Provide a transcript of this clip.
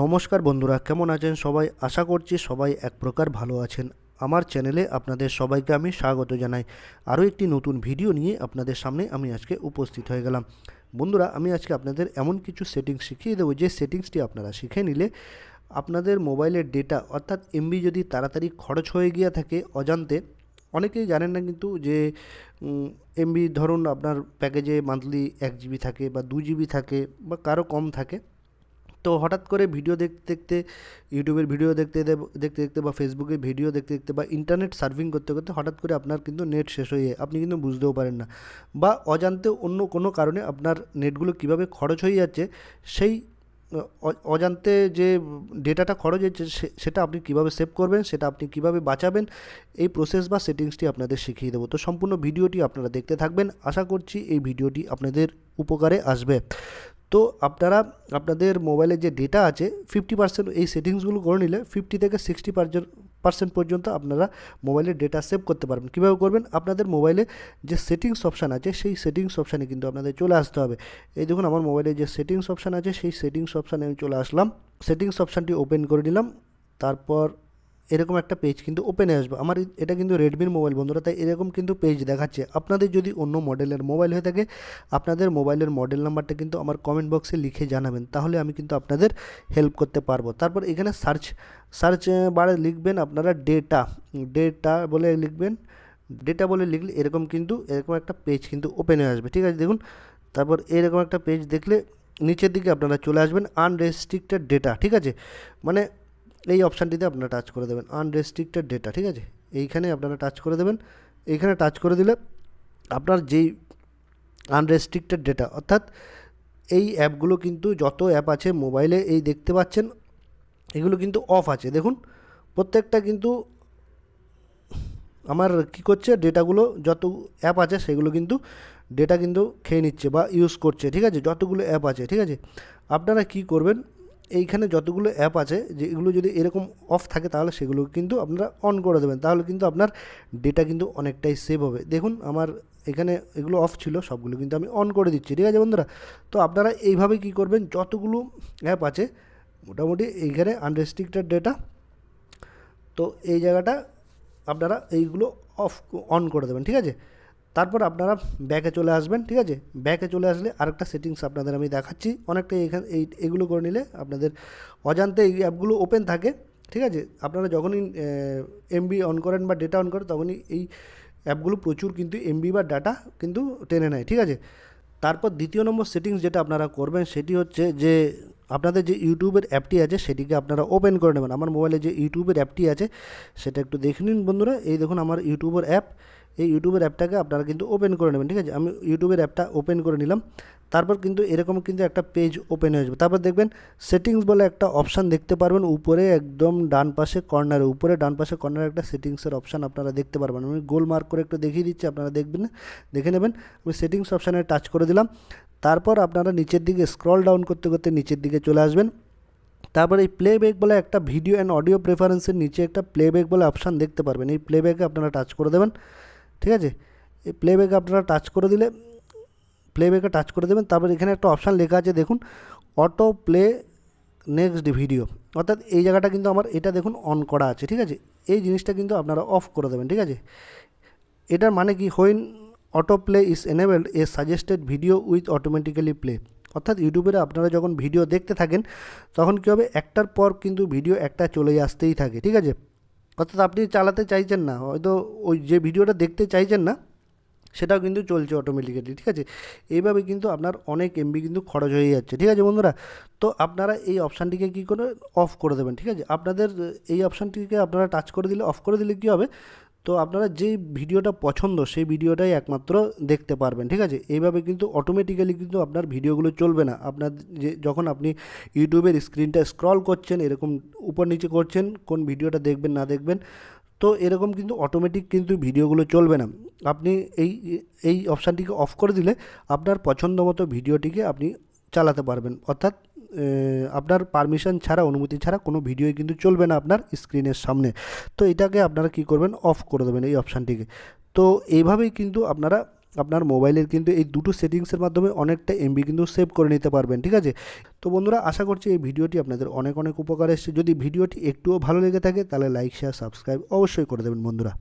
নমস্কার বন্ধুরা, কেমন আছেন সবাই? আশা করছি সবাই এক প্রকার ভালো আছেন। আমার চ্যানেলে আপনাদের সবাইকে আমি স্বাগত জানাই। আরও একটি নতুন ভিডিও নিয়ে আপনাদের সামনে আমি আজকে উপস্থিত হয়ে গেলাম। বন্ধুরা, আমি আজকে আপনাদের এমন কিছু সেটিংস শিখিয়ে দেবো যে সেটিংসটি আপনারা শিখে নিলে আপনাদের মোবাইলের ডেটা অর্থাৎ এমবি যদি তাড়াতাড়ি খরচ হয়ে গিয়ে থাকে অজান্তে, অনেকেই জানেন না কিন্তু যে এমবি ধরুন আপনার প্যাকেজে মান্থলি 1 জিবি থাকে বা 2 জিবি থাকে বা কারো কম থাকে। তো হঠাৎ করে ভিডিও দেখতে দেখতে, ইউটিউবের ভিডিও দেখতে দেখতে দেখতে বা ফেসবুকে ভিডিও দেখতে দেখতে বা ইন্টারনেট সার্ফিং করতে করতে হঠাৎ করে আপনার কিন্তু নেট শেষ হয়ে যায়, আপনি কিন্তু বুঝতেও পারেন না, বা অজান্তে অন্য কোনো কারণে আপনার নেটগুলো কীভাবে খরচ হয়ে যাচ্ছে, সেই অজান্তে যে ডেটাটা খরচ হচ্ছে সেটা আপনি কিভাবে সেভ করবেন, সেটা আপনি কিভাবে বাঁচাবেন, এই প্রসেস বা সেটিংসটি আপনাদের শিখিয়ে দেবো। তো সম্পূর্ণ ভিডিওটি আপনারা দেখতে থাকবেন। আশা করছি এই ভিডিওটি আপনাদের উপকারে আসবে। তো আপনারা আপনাদের মোবাইলে যে ডেটা আছে 50% এই সেটিংসগুলো করে নিলে 50 থেকে 60% পর্যন্ত আপনারা মোবাইলের ডেটা সেভ করতে পারবেন। কীভাবে করবেন? আপনাদের মোবাইলে যে সেটিংস অপশান আছে সেই সেটিংস অপশানে কিন্তু আপনাদের চলে আসতে হবে। এই দেখুন, আমার মোবাইলে যে সেটিংস অপশান আছে সেই সেটিংস অপশানে আমি চলে আসলাম। সেটিংস অপশানটি ওপেন করে নিলাম। তারপর এরকম একটা পেজ কিন্তু ওপেনে আসবে। আমার এটা কিন্তু রেডমির মোবাইল বন্ধুরা, তাই এরকম কিন্তু পেজ দেখাচ্ছে। আপনাদের যদি অন্য মডেলের মোবাইল হয়ে থাকে, আপনাদের মোবাইলের মডেল নাম্বারটা কিন্তু আমার কমেন্ট বক্সে লিখে জানাবেন, তাহলে আমি কিন্তু আপনাদের হেল্প করতে পারবো। তারপর এখানে সার্চ বারে লিখবেন আপনারা ডেটা বলে লিখবেন। ডেটা বলে লিখলে এরকম একটা পেজ কিন্তু ওপেন হয়ে আসবে। ঠিক আছে, দেখুন। তারপর এরকম একটা পেজ দেখলে নিচের দিকে আপনারা চলে আসবেন আনরেস্ট্রিক্টেড ডেটা। ঠিক আছে, মানে এই অপশানটিতে আপনারা টাচ করে দেবেন আনরেস্ট্রিক্টেড ডেটা। ঠিক আছে, এইখানে আপনারা টাচ করে দেবেন। এইখানে টাচ করে দিলে আপনার যেই আনরেস্ট্রিক্টেড ডেটা অর্থাৎ এই অ্যাপগুলো কিন্তু যত অ্যাপ আছে মোবাইলে এই দেখতে পাচ্ছেন এগুলো কিন্তু অফ আছে। দেখুন, প্রত্যেকটা কিন্তু আমার কি করছে, ডেটাগুলো যত অ্যাপ আছে সেগুলো কিন্তু ডেটা কিন্তু খেয়ে নিচ্ছে বা ইউজ করছে। ঠিক আছে, যতগুলো অ্যাপ আছে। ঠিক আছে, আপনারা কি করবেন, এইখানে যতগুলো অ্যাপ আছে যে এগুলো যদি এরকম অফ থাকে তাহলে সেগুলো কিন্তু আপনারা অন করে দেবেন, তাহলে কিন্তু আপনার ডেটা কিন্তু অনেকটাই সেভ হবে। দেখুন, আমার এখানে এগুলো অফ ছিল, সবগুলো কিন্তু আমি অন করে দিচ্ছি। ঠিক আছে বন্ধুরা, তো আপনারা এইভাবে কি করবেন, যতগুলো অ্যাপ আছে মোটামুটি এইখানে আনরেস্ট্রিক্টেড ডেটা, তো এই জায়গাটা আপনারা এইগুলো অন করে দেবেন। ঠিক আছে, তারপর আপনারা ব্যাকে চলে আসবেন। ঠিক আছে, ব্যাকে চলে আসলে আরেকটা সেটিংস আপনাদের আমি দেখাচ্ছি। অনেকটা এগুলো করে নিলে আপনাদের অজান্তে এই অ্যাপগুলো ওপেন থাকে। ঠিক আছে, আপনারা যখনই এমবি অন করেন বা ডেটা অন করেন তখনই এই অ্যাপগুলো প্রচুর কিন্তু এমবি বা ডাটা কিন্তু টেনে নেয়। ঠিক আছে, তারপর দ্বিতীয় নম্বর সেটিংস যেটা আপনারা করবেন সেটি হচ্ছে যে আপনাদের যে ইউটিউবের অ্যাপটি আছে সেটিকে আপনারা ওপেন করে নেবেন। আমার মোবাইলে যে ইউটিউবের অ্যাপটি আছে সেটা একটু দেখে নিন বন্ধুরা। এই দেখুন আমার ইউটিউবের অ্যাপ, এই ইউটিউবের অ্যাপটাকে আপনারা কিন্তু ওপেন করে নেবেন। ঠিক আছে, আমি ইউটিউবের অ্যাপটা ওপেন করে নিলাম। তারপর কিন্তু এরকম কিন্তু একটা পেজ ওপেন হয়ে যাবে। তারপর দেখবেন সেটিংস বলে একটা অপশান দেখতে পারবেন উপরে একদম ডান পাশে কর্নারে, উপরে ডান পাশে কর্নারে একটা সেটিংসের অপশান আপনারা দেখতে পারবেন। আমি গোল মার্ক করে একটু দেখিয়ে দিচ্ছি, আপনারা দেখে নেবেন। আমি সেটিংস অপশানে টাচ করে দিলাম। তারপর আপনারা নিচের দিকে স্ক্রল ডাউন করতে করতে নিচের দিকে চলে আসবেন। তারপর এই প্লেব্যাক বলে একটা ভিডিও অ্যান্ড অডিও প্রেফারেন্সের নিচে একটা প্লেব্যাক বলে অপশান দেখতে পারবেন। এই প্লেব্যাকে আপনারা টাচ করে দেবেন। ঠিক আছে, এই প্লেব্যাকে আপনারা টাচ করে দিলে প্লেব্যাকে টাচ করে দেবেন। তারপর এখানে একটা অপশান লেখা আছে দেখুন, অটো প্লে নেক্সট ভিডিও, অর্থাৎ এই জায়গাটা কিন্তু আমার এটা দেখুন অন করা আছে। ঠিক আছে, এই জিনিসটা কিন্তু আপনারা অফ করে দেবেন। ঠিক আছে, এটার মানে কি, when auto play is enabled A suggested video with automatically play, অর্থাৎ ইউটিউবে আপনারা যখন ভিডিও দেখতে থাকেন তখন কী হবে, একটার পর কিন্তু ভিডিও একটা চলে আসতেই থাকে। ঠিক আছে, অর্থাৎ আপনি চালাতে চাইছেন না, হয়তো ওই যে ভিডিওটা দেখতে চাইছেন না সেটাও কিন্তু চলছে অটোমেটিক্যালি। ঠিক আছে, এইভাবে কিন্তু আপনার অনেক এমবি কিন্তু খরচ হয়ে যাচ্ছে। ঠিক আছে বন্ধুরা, তো আপনারা এই অপশানটিকে কী করে অফ করে দেবেন। ঠিক আছে, আপনাদের এই অপশানটিকে আপনারা টাচ করে দিলে, অফ করে দিলে কী হবে, তো আপনারা যেই ভিডিওটা পছন্দ সেই ভিডিওটাই একমাত্র দেখতে পারবেন। ঠিক আছে, এইভাবে কিন্তু অটোমেটিক্যালি কিন্তু আপনার ভিডিওগুলো চলবে না। আপনার যখন আপনি ইউটিউবের স্ক্রিনটা স্ক্রল করছেন, এরকম উপর নিচে করছেন কোন ভিডিওটা দেখবেন না দেখবেন, তো এরকম কিন্তু অটোমেটিক কিন্তু ভিডিওগুলো চলবে না। আপনি এই অপশানটিকে অফ করে দিলে আপনার পছন্দ মতো ভিডিওটিকে আপনি চালাতে পারবেন, অর্থাৎ আপনার পারমিশন ছাড়া, অনুমতি ছাড়া কোনো ভিডিওই কিন্তু চলবে না আপনার স্ক্রিনের সামনে। তো এটাকে আপনারা কি করবেন, অফ করে দেবেন এই অপশানটিকে। তো এইভাবেই কিন্তু আপনারা আপনার মোবাইলের কিন্তু এই দুটো সেটিংসের মাধ্যমে অনেকটা এমবি কিন্তু সেভ করে নিতে পারবেন, ঠিক আছে। তো বন্ধুরা, আশা করছি এই ভিডিওটি আপনাদের অনেক অনেক উপকার এসেছে। যদি ভিডিওটি একটুও ভালো লেগে থাকে তাহলে লাইক, শেয়ার, সাবস্ক্রাইব অবশ্যই করে দেবেন বন্ধুরা।